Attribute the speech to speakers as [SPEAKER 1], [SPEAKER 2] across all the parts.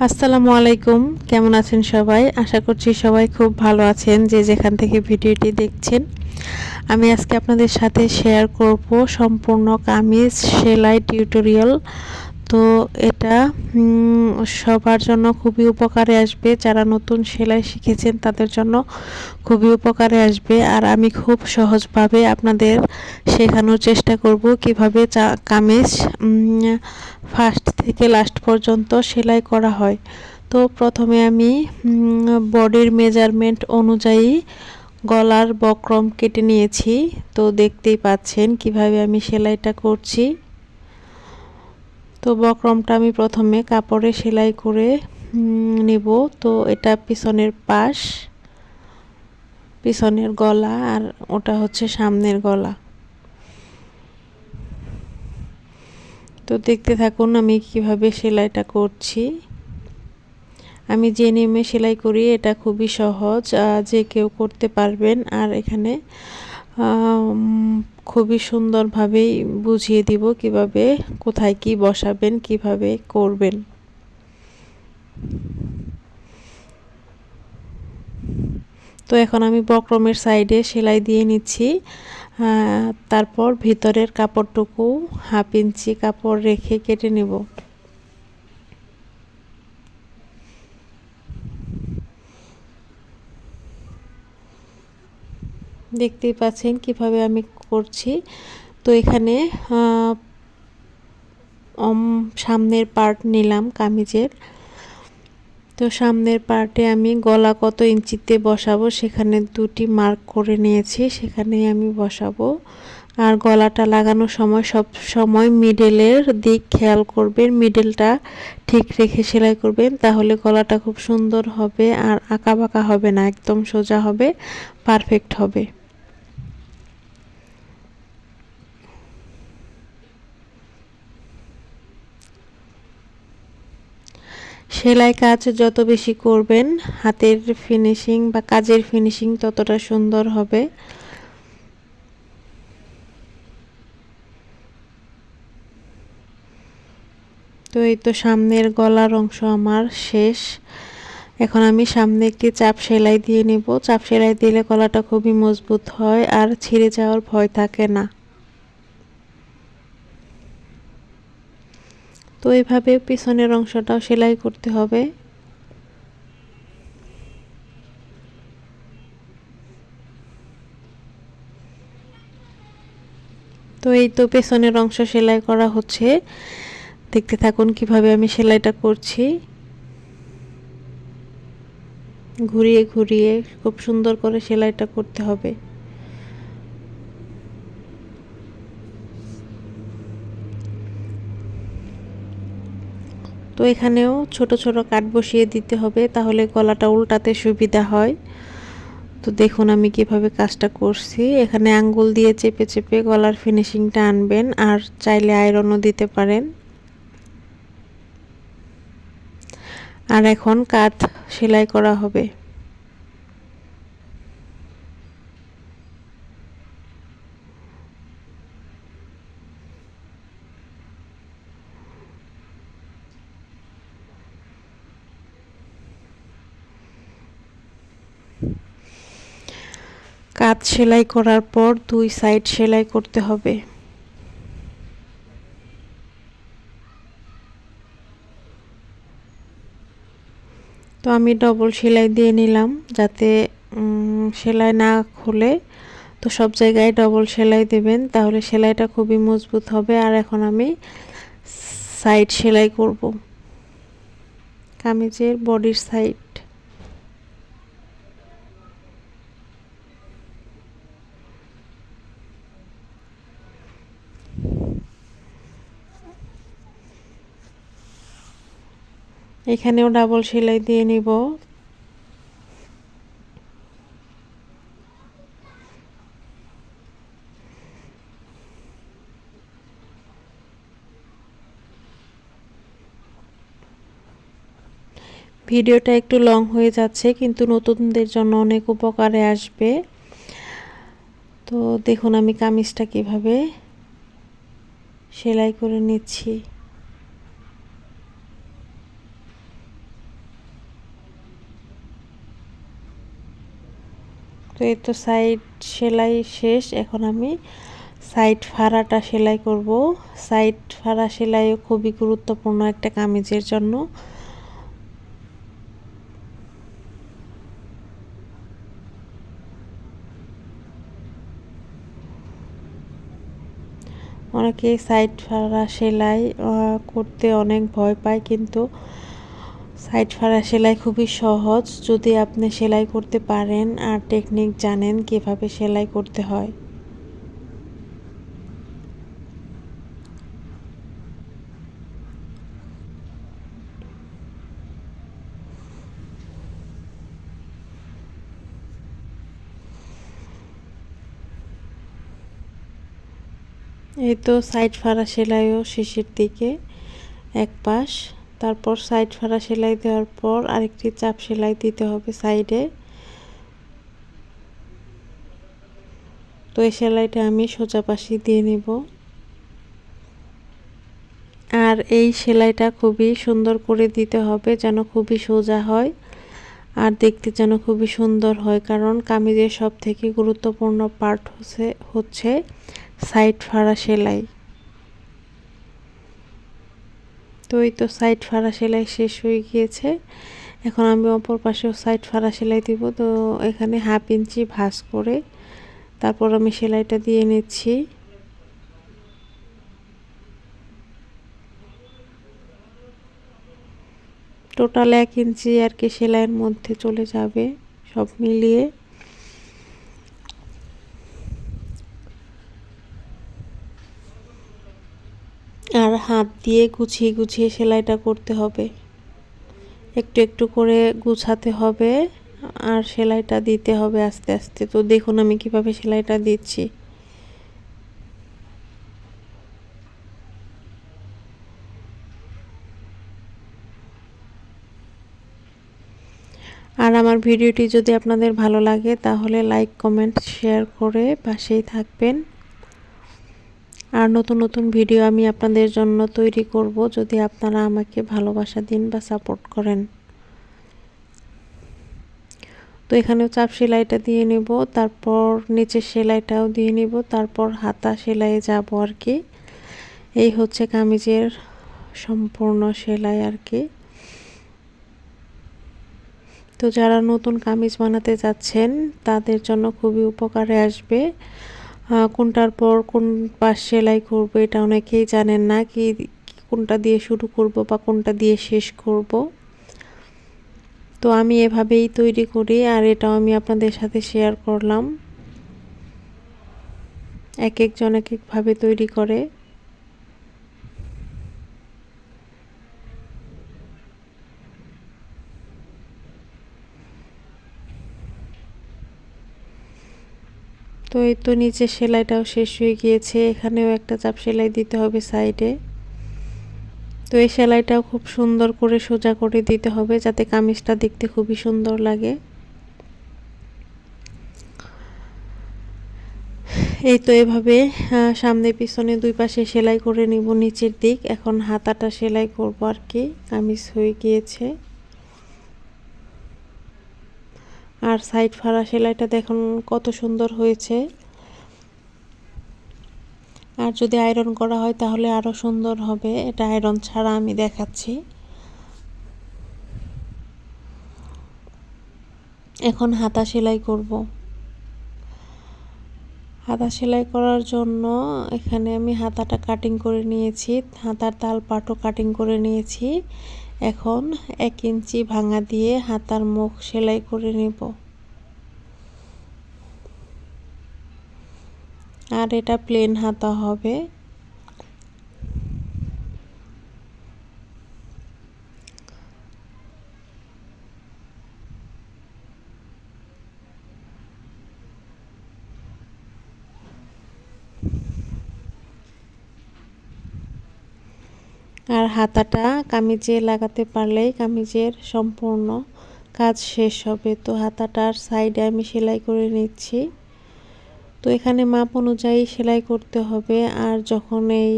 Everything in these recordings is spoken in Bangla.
[SPEAKER 1] আসসালামু আলাইকুম। কেমন আছেন সবাই? আশা করছি সবাই খুব ভালো আছেন যে যেখান থেকে ভিডিওটি দেখছেন। আমি আজকে আপনাদের সাথে শেয়ার করব সম্পূর্ণ কামিজ সেলাই টিউটোরিয়াল। তো এটা সবার জন্য খুবই উপকারে আসবে। যারা নতুন সেলাই শিখেছেন তাদের জন্য খুবই উপকারে আসবে। আর আমি খুব সহজভাবে আপনাদের শেখানোর চেষ্টা করব কিভাবে কামিজ ফার্স্ট থেকে লাস্ট পর্যন্ত সেলাই করা হয়। তো প্রথমে আমি বডির মেজারমেন্ট অনুযায়ী গলার বক্রম কেটে নিয়েছি। তো দেখতেই পাচ্ছেন কিভাবে আমি সেলাইটা করছি। তো বক্রমটা আমি প্রথমে কাপড়ে সেলাই করে নেব। তো এটা পিছনের পাশ, পিছনের গলা, আর ওটা হচ্ছে সামনের গলা। তো দেখতে থাকুন আমি কিভাবে সেলাইটা করছি। আমি যে নিয়মে সেলাই করি এটা খুবই সহজ, যে কেউ করতে পারবেন। আর এখানে খুবই সুন্দরভাবেই বুঝিয়ে দিব কিভাবে কোথায় কি বসাবেন, কিভাবে করবেন। তো এখন আমি বক্রমের সাইডে সেলাই দিয়ে নিচ্ছি। তারপর ভিতরের কাপড়টুকু 1/2 ইঞ্চি কাপড় রেখে কেটে নেব। দেখতেই পাচ্ছেন কিভাবে আমি করছি। তো এখানে সামনের পার্ট নিলাম কামিজের। তো সামনের পার্টে আমি গলা কত ইঞ্চিতে বসাবো সেখানে 2টি মার্ক করে নিয়েছি, সেখানেই আমি বসাবো। আর গলাটা লাগানোর সময় সব সময় মিডলের দিক খেয়াল করবেন, মিডলটা ঠিক রেখে সেলাই করবেন, তাহলে গলাটা খুব সুন্দর হবে আর আঁকা বাঁকা হবে না, একদম সোজা হবে, পারফেক্ট হবে। সেলাই কাজ যত বেশি করবেন হাতের ফিনিশিং বা কাজের ফিনিশিং ততটা সুন্দর হবে। তো এই তো সামনের গলার অংশ আমার শেষ। এখন আমি সামনে একটি চাপ সেলাই দিয়ে নেব। চাপ সেলাই দিলে গলাটা খুবই মজবুত হয় আর ছিঁড়ে যাওয়ার ভয় থাকে না। তো এইভাবে পিছনের অংশটাও সেলাই করতে হবে। তো এই তো পেছনের অংশ সেলাই করা হচ্ছে, দেখতে থাকুন কিভাবে আমি সেলাইটা করছি। ঘুরিয়ে ঘুরিয়ে খুব সুন্দর করে সেলাইটা করতে হবে। তো এখানেও ছোট ছোট কাট বসিয়ে দিতে হবে, তাহলে গলাটা উল্টাতে সুবিধা হয়। তো দেখুন আমি কিভাবে কাজটা করছি। এখানে আঙ্গুল দিয়ে চেপে চেপে গলার ফিনিশিংটা আনবেন, আর চাইলে আয়রনও দিতে পারেন। আর এখন কাঁধ সেলাই করা হবে। কাঁধ সেলাই করার পর 2 সাইড সেলাই করতে হবে। তো আমি ডবল সেলাই দিয়ে নিলাম যাতে সেলাই না খুলে। তো সব জায়গায় ডবল সেলাই দেবেন, তাহলে সেলাইটা খুবই মজবুত হবে। আর এখন আমি সাইড সেলাই করব, কামিজের বডির সাইড। এখানেও ডাবল সেলাই দিয়ে নিব। ভিডিওটা একটু লং হয়ে যাচ্ছে, কিন্তু নতুনদের জন্য অনেক উপকারে আসবে। তো দেখুন আমি কামিজটা কিভাবে সেলাই করে নিচ্ছি। তো এই তো সাইড সেলাই শেষ। এখন আমি সাইড ফাড়াটা সেলাই করব। সাইড ফাড়া সেলাইও খুবই গুরুত্বপূর্ণ একটা কামিজের জন্য। অনেকেই সাইড ফাড়া সেলাই করতে অনেক ভয় পায়, কিন্তু সাইড ফাড়া সেলাই খুবই সহজ যদি আপনি সেলাই করতে পারেন আর টেকনিক জানেন কিভাবে সেলাই করতে হয়। এই তো সাইড ফাড়া সেলাইও শেষের দিকে এক পাশ। তারপর সাইড ফাড়া সেলাই দেওয়ার পর আরেকটি চাপ সেলাই দিতে হবে সাইডে। তো এই সেলাইটা আমি সোজা পাশে দিয়ে নিব। আর এই সেলাইটা খুবই সুন্দর করে দিতে হবে, যেন খুবই সোজা হয় আর দেখতে যেন খুবই সুন্দর হয়, কারণ কামিজের সব থেকে গুরুত্বপূর্ণ পার্ট হচ্ছে সাইড ফাড়া সেলাই। তো এই তো সাইড ফাড়া সেলাই শেষ হয়ে গিয়েছে। এখন আমি অপর পাশেও সাইড ফাড়া সেলাই দিব। তো এখানে 1/2 ইঞ্চি ভাঁজ করে তারপর আমি সেলাইটা দিয়ে নিচ্ছি। টোটাল 1 ইঞ্চি আর কি সেলাইয়ের মধ্যে চলে যাবে সব মিলিয়ে। আর হাত দিয়ে গুছিয়ে গুছিয়ে সেলাইটা করতে হবে, একটু একটু করে গুছাতে হবে আর সেলাইটা দিতে হবে আস্তে আস্তে। তো দেখুন আমি কিভাবে সেলাইটা দিচ্ছি। আর আমার ভিডিওটি যদি আপনাদের ভালো লাগে তাহলে লাইক কমেন্ট শেয়ার করে পাশেই থাকবেন। আর নতুন নতুন ভিডিও আমি আপনাদের জন্য তৈরি করব যদি আপনারা আমাকে ভালোবাসা দিন বা সাপোর্ট করেন। তো এখানেও চাপ সেলাইটা দিয়ে নেব, তারপর নিচের সেলাইটাও দিয়ে নেব, তারপর হাতা সেলাইয়ে যাব আর কি। এই হচ্ছে কামিজের সম্পূর্ণ সেলাই আর কি। তো যারা নতুন কামিজ বানাতে যাচ্ছেন তাদের জন্য খুবই উপকারে আসবে। কোনটার পর কোন পাশ সেলাই করব এটা অনেকেই জানেন না, কি কোনটা দিয়ে শুরু করব বা কোনটা দিয়ে শেষ করব। তো আমি এভাবেই তৈরি করি আর এটাও আমি আপনাদের সাথে শেয়ার করলাম। এক একজন এক একভাবে তৈরি করে। তো এই তো নিচের সেলাইটাও শেষ হয়ে গিয়েছে, এখানেও একটা চাপ সেলাই দিতে হবে সাইডে। তো এই সেলাইটাও খুব সুন্দর করে সোজা করে দিতে হবে যাতে কামিজটা দেখতে খুবই সুন্দর লাগে। এই তো এভাবে সামনে পিছনে দুই পাশে সেলাই করে নিব নিচের দিক। এখন হাতাটা সেলাই করব আর কি, কামিজ হয়ে গিয়েছে। আর সাইড ফাড়া সেলাইটা দেখুন কত সুন্দর হয়েছে। আর যদি আয়রন করা হয় তাহলে আরো সুন্দর হবে, এটা আয়রন ছাড়া আমি দেখাচ্ছি। এখন হাতা সেলাই করব। হাতা সেলাই করার জন্য এখানে আমি হাতাটা কাটিং করে নিয়েছি, হাতার তাল পাটও কাটিং করে নিয়েছি। এখন 1 ইঞ্চি ভাঙা দিয়ে হাতার মুখ সেলাই করে নেব। আর এটা প্লেন হাতা হবে। আর হাতাটা কামিজে লাগাতে পারলেই কামিজের সম্পূর্ণ কাজ শেষ হবে। তো হাতাটার সাইডে আমি সেলাই করে নিচ্ছি। তো এখানে মাপ অনুযায়ী সেলাই করতে হবে। আর যখন এই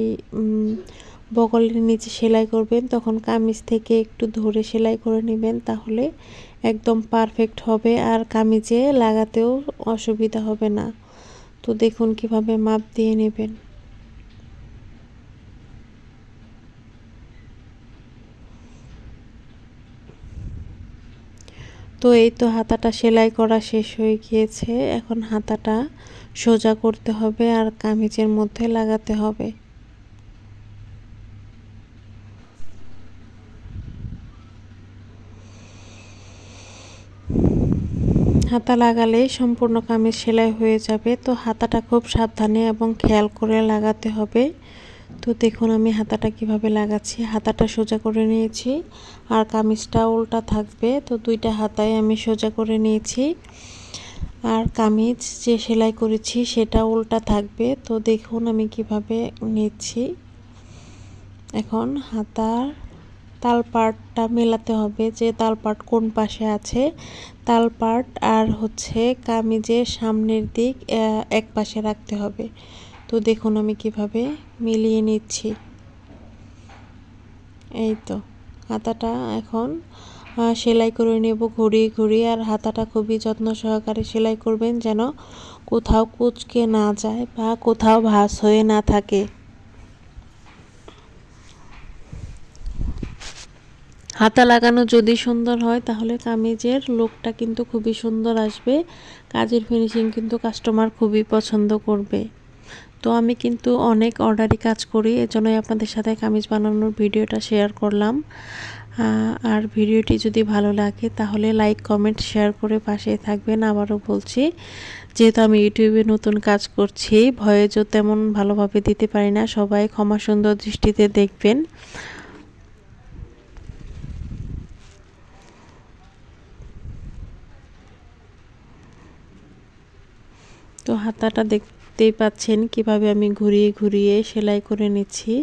[SPEAKER 1] বগলের নিচে সেলাই করবেন তখন কামিজ থেকে একটু ধরে সেলাই করে নেবেন, তাহলে একদম পারফেক্ট হবে আর কামিজে লাগাতেও অসুবিধা হবে না। তো দেখুন কিভাবে মাপ দিয়ে নেবেন। তো এই তো হাতাটা সেলাই করা শেষ হয়ে গিয়েছে, এখন হাতাটা সোজা করতে হবে আর কামিজের মধ্যে লাগাতে হবে। হাতা লাগালেই সম্পূর্ণ কামিজ সেলাই হয়ে যাবে। তো হাতাটা খুব সাবধানে এবং খেয়াল করে লাগাতে হবে। তো দেখুন আমি হাতাটা কিভাবে লাগাচ্ছি। হাতাটা সোজা করে নিয়েছি আর কামিজটা উল্টা থাকবে, তো দুইটা হাতায় আমি সোজা করে নিয়েছি আর কামিজ যে সেলাই করেছি সেটা উল্টা থাকবে। তো দেখুন আমি কিভাবে নিচ্ছি। এখন হাতার তালপাটটা মেলাতে হবে, যে তালপাট কোন পাশে আছে। তালপাট আর হচ্ছে কামিজের সামনের দিক এক পাশে রাখতে হবে। তো দেখুন আমি কিভাবে মিলিয়ে নিচ্ছি। এই তো হাতাটা এখন সেলাই করে নেব ঘুরিয়ে ঘুরিয়ে। আর হাতাটা খুবই যত্ন সহকারে সেলাই করবেন, যেন কোথাও কুঁচকে না যায় বা কোথাও ভাঁজ হয়ে না থাকে। হাতা লাগানো যদি সুন্দর হয় তাহলে কামিজের লুকটা কিন্তু খুবই সুন্দর আসবে, কাজের ফিনিশিং কিন্তু কাস্টমার খুবই পছন্দ করবে। তো আমি কিন্তু অনেক অর্ডারই কাজ করি, এজন্যই আপনাদের সাথে কামিজ বানানোর ভিডিওটা শেয়ার করলাম। আর ভিডিওটি যদি ভালো লাগে তাহলে লাইক কমেন্ট শেয়ার করে পাশে থাকবেন। আবারও বলছি, যেহেতু আমি ইউটিউবে নতুন কাজ করছি, ভয়েসও তেমন ভালোভাবে দিতে পারি না, সবাই ক্ষমা সুন্দর দৃষ্টিতে দেখবেন। তো হাতাটা দেখতেই পাচ্ছেন কিভাবে আমি ঘুরিয়ে ঘুরিয়ে সেলাই করে নিচ্ছি।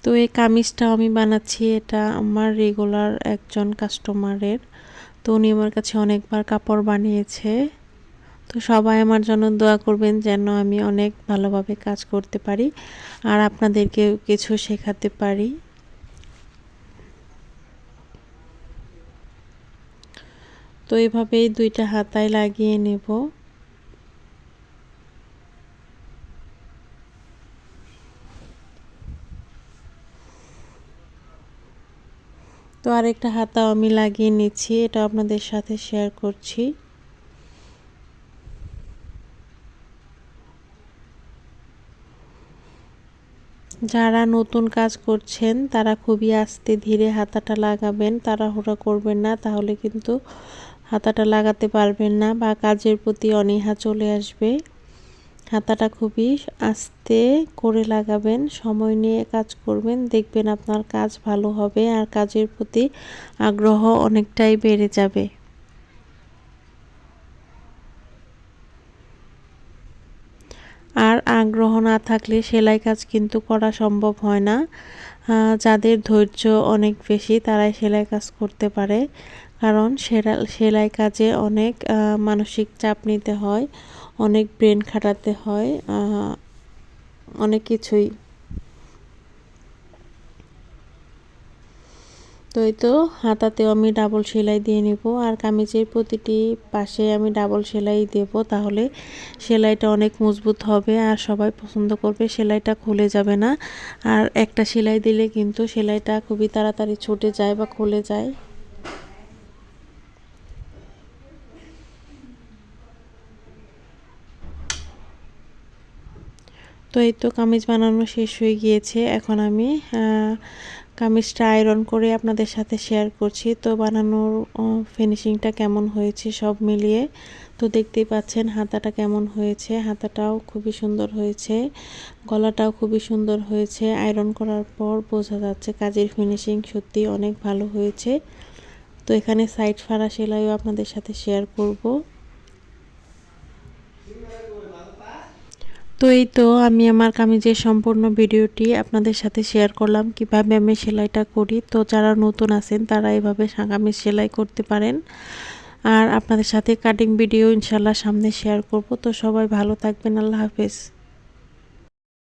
[SPEAKER 1] তো এই কামিজটাও আমি বানাচ্ছি, এটা আমার রেগুলার একজন কাস্টমারের। তো উনি আমার কাছে অনেকবার কাপড় বানিয়েছে। তো সবাই আমার জন্য দোয়া করবেন যেন আমি অনেক ভালোভাবে কাজ করতে পারি আর আপনাদেরকে কিছু শেখাতে পারি। তো এভাবেই দুইটা হাতায় লাগিয়ে নেব। তো আরেকটা হাতাও আমি লাগিয়ে নিচ্ছি, এটা আপনাদের সাথে শেয়ার করছি। যারা নতুন কাজ করছেন তারা খুবই আস্তে ধীরে হাতাটা লাগাবেন, তাড়াহুড়া করবেন না, তাহলে কিন্তু হাতাটা লাগাতে পারবেন না বা কাজের প্রতি অনীহা চলে আসবে। হাতাটা খুবই আস্তে করে লাগাবেন, সময় নিয়ে কাজ করবেন, দেখবেন আপনার কাজ ভালো হবে আর কাজের প্রতি আগ্রহ অনেকটাই বেড়ে যাবে। আর আগ্রহ না থাকলে সেলাই কাজ কিন্তু করা সম্ভব হয় না। যাদের ধৈর্য অনেক বেশি তারাই সেলাই কাজ করতে পারে, কারণ সেলাই কাজে অনেক মানসিক চাপ নিতে হয়, অনেক ব্রেন খাটাতে হয়, অনেক কিছুই। তো এই তো হাতাতেও আমি ডাবল সেলাই দিয়ে নেব আর কামিজের প্রতিটি পাশে আমি ডাবল সেলাই দেব, তাহলে সেলাইটা অনেক মজবুত হবে আর সবাই পছন্দ করবে, সেলাইটা খুলে যাবে না। আর একটা সেলাই দিলে কিন্তু সেলাইটা খুবই তাড়াতাড়ি ছুটে যায় বা খুলে যায়। তো এই তো কামিজ বানানো শেষ হয়ে গিয়েছে, এখন আমি কামিজটা আয়রন করে আপনাদের সাথে শেয়ার করছি। তো বানানোর ফিনিশিংটা কেমন হয়েছে সব মিলিয়ে তো দেখতেই পাচ্ছেন হাতাটা কেমন হয়েছে, হাতাটাও খুবই সুন্দর হয়েছে, গলাটাও খুবই সুন্দর হয়েছে। আয়রন করার পর বোঝা যাচ্ছে কাজের ফিনিশিং সত্যি অনেক ভালো হয়েছে। তো এখানে সাইড ফাড়া সেলাইও আপনাদের সাথে শেয়ার করব। তো এই তো আমি আমার কামিজের সম্পূর্ণ ভিডিওটি আপনাদের সাথে শেয়ার করলাম কিভাবে আমি সেলাইটা করি। তো যারা নতুন আছেন তারা এইভাবে কামিজ সেলাই করতে পারেন। আর আপনাদের সাথে কাটিং ভিডিও ইনশাল্লাহ সামনে শেয়ার করব। তো সবাই ভালো থাকবেন, আল্লাহ হাফেজ।